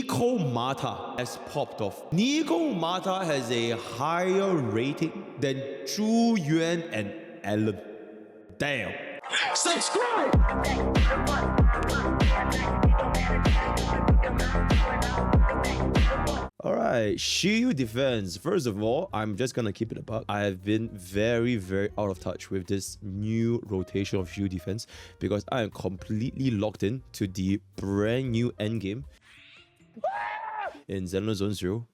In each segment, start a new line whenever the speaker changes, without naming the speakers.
Nico Mata has popped off. Nico Mata has a higher rating than Zhu Yuan and Alan. Damn. Subscribe! Alright, Shiyu Defense. First of all, I'm just gonna keep it a buck. I have been very out of touch with this new rotation of Shiyu Defense because I am completely locked in to the brand new Endgame in Zenless Zone 0.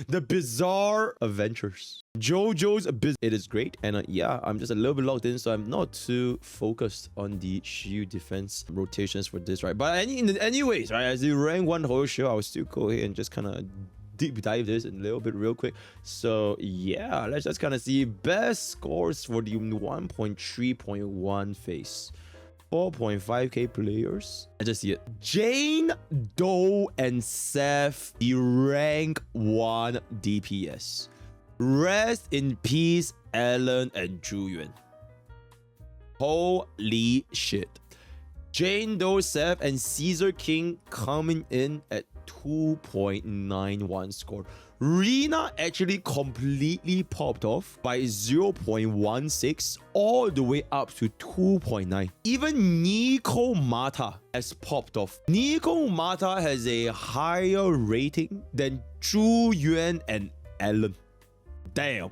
The Bizarre Adventures. JoJo's It is great, and yeah, I'm just a little bit locked in, so I'm not too focused on the Shiyu Defense rotations for this, right? But anyways, right, as the rank 1 whole show, I'll still go ahead and just kind of deep dive this in a little bit real quick. So yeah, let's just kind of see best scores for the 1.3.1 phase. 4.5k players. I just see it. Jane Doe and Seth, the rank 1 DPS. Rest in peace, Alan and Zhu Yuan. Holy shit. Jane Doe, Seth, and Caesar King coming in at 2.91 score. Rina actually completely popped off by 0.16 all the way up to 2.9. Even Nico Mata has popped off. Nico Mata has a higher rating than Zhu Yuan and Alan. Damn.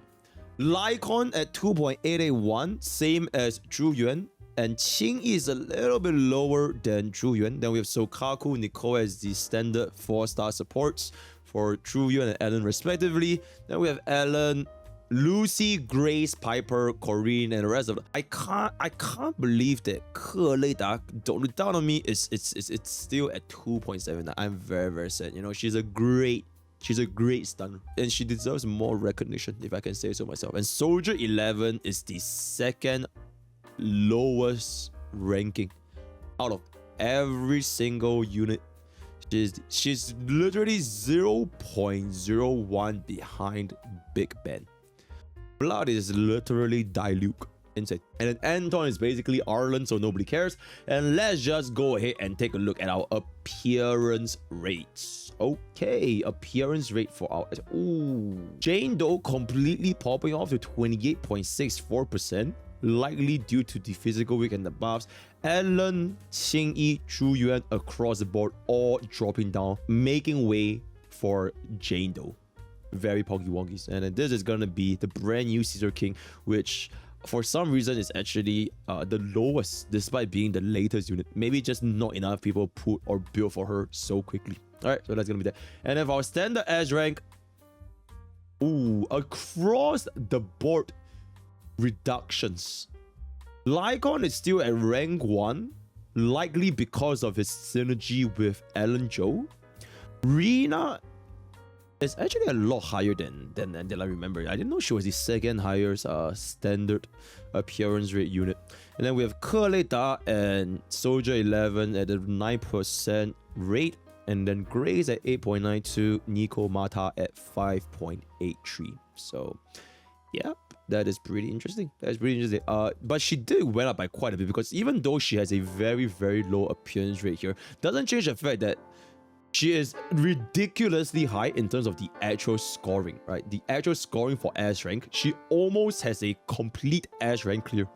Lycon at 2.881, same as Zhu Yuan. And Qing is a little bit lower than Zhu Yuan. Then we have Sokaku, Nicole as the standard 4-star supports for Zhu Yuan and Alan respectively. Then we have Alan, Lucy, Grace, Piper, Corinne, and the rest of them. I can't believe that Ke Lei Da, don't look down on me, it's still at 2.7. I'm very sad. You know, she's a great stunner, and she deserves more recognition, if I can say so myself. And Soldier 11 is the second lowest ranking out of every single unit. She's literally 0.01 behind Big Ben. Blood is literally dilute. Insane. And then Anton is basically Arlen, so nobody cares. And let's just go ahead and take a look at our appearance rates. Okay, appearance rate for our... Ooh. Jane Doe completely popping off to 28.64%. Likely due to the physical weak and the buffs. Alan, Qingyi, Zhu Yuan across the board all dropping down, making way for Jane Doe. Very Pokke wonkies. And then this is gonna be the brand new Caesar King, which for some reason is actually the lowest despite being the latest unit. Maybe just not enough people put or build for her so quickly. Alright, so that's gonna be that. And then for our standard edge rank, ooh, across the board reductions. Lycon is still at rank 1, likely because of his synergy with Alan Joe. Rina is actually a lot higher than I remember. I didn't know she was the second highest standard appearance rate unit. And then we have Ke Lei Da and Soldier 11 at a 9% rate. And then Grace at 8.92, Nico Mata at 5.83. So yeah, that is pretty interesting. But she did went up by quite a bit, because even though she has a very low appearance rate here, doesn't change the fact that she is ridiculously high in terms of the actual scoring, right? The actual scoring for S rank, she almost has a complete S rank clear.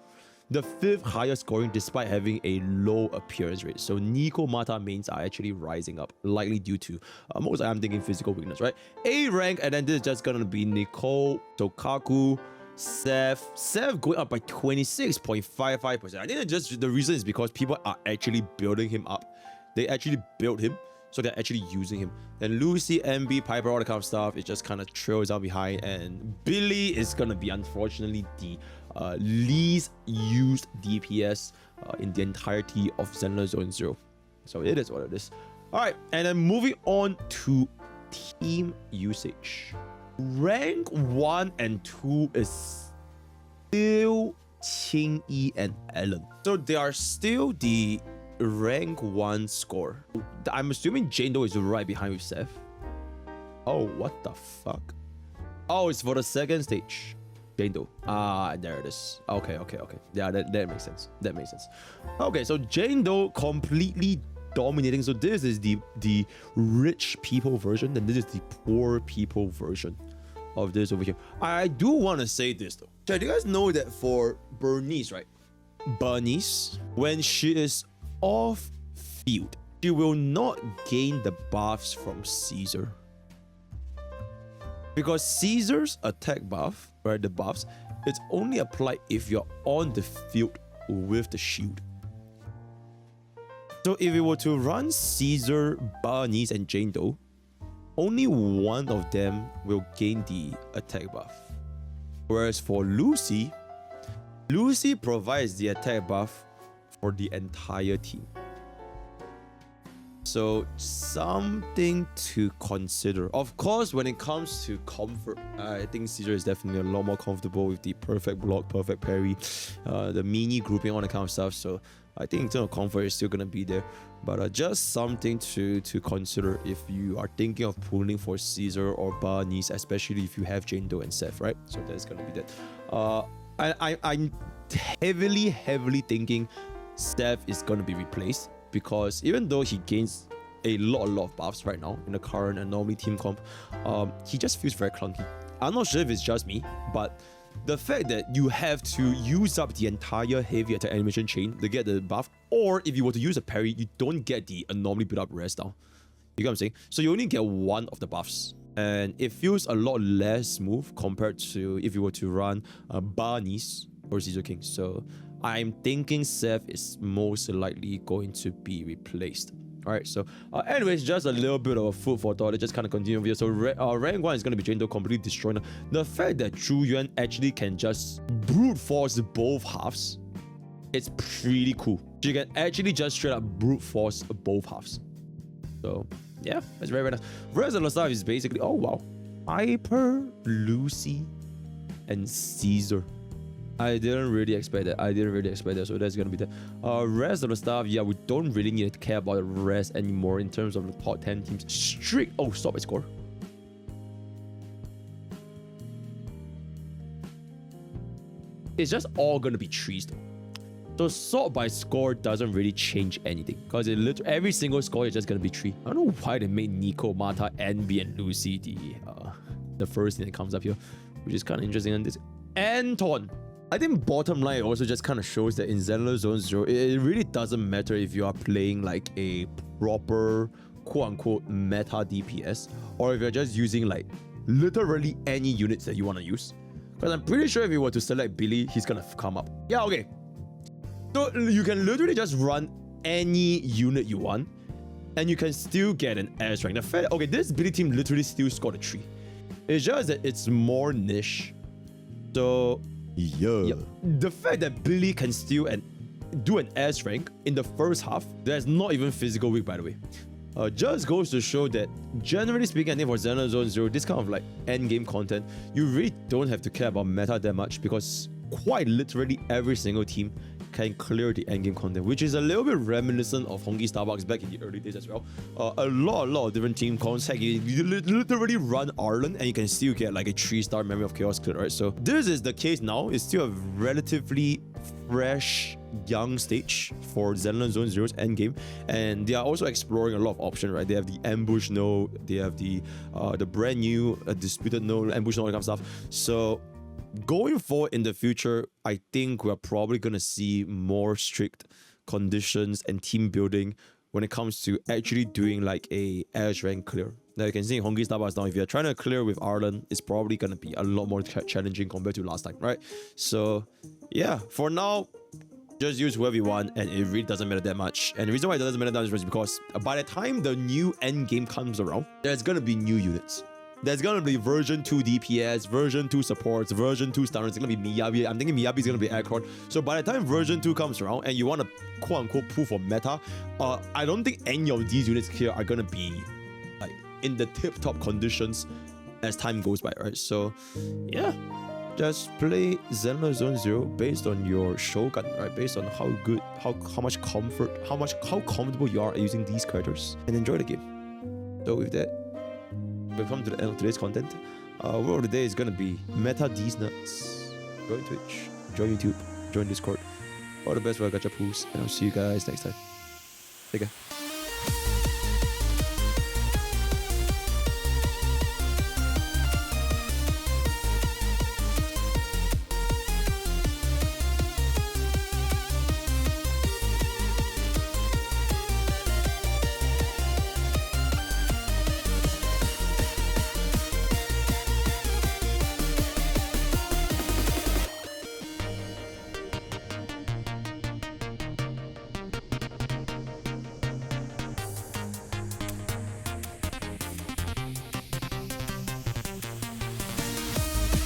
The 5th highest scoring despite having a low appearance rate. So Nico Mata mains are actually rising up, likely due to most I'm thinking physical weakness, right? A rank, and then this is just gonna be Nicole, Sokaku, Seth going up by 26.55%. I think just the reason is because people are actually building him up. They actually built him, so they're actually using him. And Lucy, MB, Piper, all the kind of stuff, it just kind of trails out behind. And Billy is gonna be unfortunately the least used DPS in the entirety of Zenless Zone 0. So it is what it is. Alright, and then moving on to team usage. Rank 1 and 2 is still Qingyi and Alan. So they are still the rank 1 score. I'm assuming Jane Doe is right behind with Seth. Oh, what the fuck? Oh, it's for the second stage. Jane Doe. Ah, there it is. Okay. Yeah, that makes sense. Okay, so Jane Doe completely dominating. So this is the rich people version, and this is the poor people version of this over here. I do want to say this though. So do you guys know that for Burnice, right? Burnice, when she is off field, she will not gain the buffs from Caesar. Because Caesar's attack buff, right, the buffs, it's only applied if you're on the field with the shield. So if we were to run Caesar, Burnice, and Jane Doe, only one of them will gain the attack buff. Whereas for Lucy, Lucy provides the attack buff for the entire team. So something to consider. Of course, when it comes to comfort, I think Caesar is definitely a lot more comfortable with the perfect block, perfect parry, the mini grouping, all that kind of stuff. So I think in terms of comfort, it's still gonna be there. But just something to consider if you are thinking of pulling for Caesar or Burnice, especially if you have Jane Doe and Seth, right? So that's gonna be that. I'm heavily thinking Seth is gonna be replaced, because even though he gains a lot of buffs right now in the current anomaly team comp, he just feels very clunky. I'm not sure if it's just me, but the fact that you have to use up the entire heavy attack animation chain to get the buff, or if you were to use a parry, you don't get the anomaly build up rest down. You get what I'm saying? So you only get one of the buffs, and it feels a lot less smooth compared to if you were to run Burnice or Caesar King. So I'm thinking Seth is most likely going to be replaced. Alright, so anyways, just a little bit of a food for thought. Let's just kind of continue over here. So rank 1 is going to be Jane Doe, completely destroying her. The fact that Zhu Yuan actually can just brute force both halves, it's pretty cool. She can actually just straight up brute force both halves. So yeah, that's very nice. Rest of the stuff is basically, oh wow, Hyper, Lucy, and Caesar. I didn't really expect that. So that's gonna be the rest of the stuff. Yeah, we don't really need to care about the rest anymore in terms of the top 10 teams. Strict. Oh, stop! I score. It's just all gonna be trees though. So sort by score doesn't really change anything, because it literally every single score is just gonna be 3. I don't know why they made Nico, Mata, Envy, and Lucy the first thing that comes up here, which is kind of interesting. And this Anton. I think bottom line also just kind of shows that in Zenless Zone 0, it really doesn't matter if you are playing like a proper quote-unquote meta DPS, or if you're just using like literally any units that you want to use. Because I'm pretty sure if you were to select Billy, he's gonna come up. Yeah, okay. So you can literally just run any unit you want, and you can still get an S rank. The fact, okay, this Billy team literally still scored a 3. It's just that it's more niche. So yeah, the fact that Billy can steal and do an S rank in the first half, there's not even physical week, by the way. Just goes to show that generally speaking, I think for Zenless Zone 0, this kind of like endgame content, you really don't have to care about meta that much, because quite literally every single team can clear the endgame content, which is a little bit reminiscent of Honkai Starbucks back in the early days as well. A lot of different team cons. Heck, you literally run Arlen and you can still get like a 3-star Memory of Chaos clear, right? So this is the case now. It's still a relatively fresh, young stage for Zenless Zone 0's endgame, and they are also exploring a lot of options, right? They have the ambush node, they have the brand new disputed node, ambush node, all that kind of stuff. So going forward in the future, I think we're probably going to see more strict conditions and team building when it comes to actually doing like a edge rank clear. Now you can see in Honkai Starbucks now, if you're trying to clear with Arlen, it's probably going to be a lot more challenging compared to last time, right? So yeah, for now, just use whoever you want, and it really doesn't matter that much. And the reason why it doesn't matter that much is because by the time the new end game comes around, there's going to be new units. There's gonna be version 2 DPS, version 2 supports, version 2 stunners. It's gonna be Miyabi. I'm thinking Miyabi is gonna be Aircron. So by the time version 2 comes around and you wanna quote unquote pull for meta, I don't think any of these units here are gonna be like in the tip-top conditions as time goes by, right? So yeah, just play Zenless Zone 0 based on your Shogun, right? Based on how good, how much comfort, how comfortable you are using these characters, and enjoy the game. So with that, we've come to the end of today's content. Word of the day is gonna be Meta D's Nuts. Join Twitch, join YouTube, join Discord. All the best for our gacha pools, and I'll see you guys next time. Take care.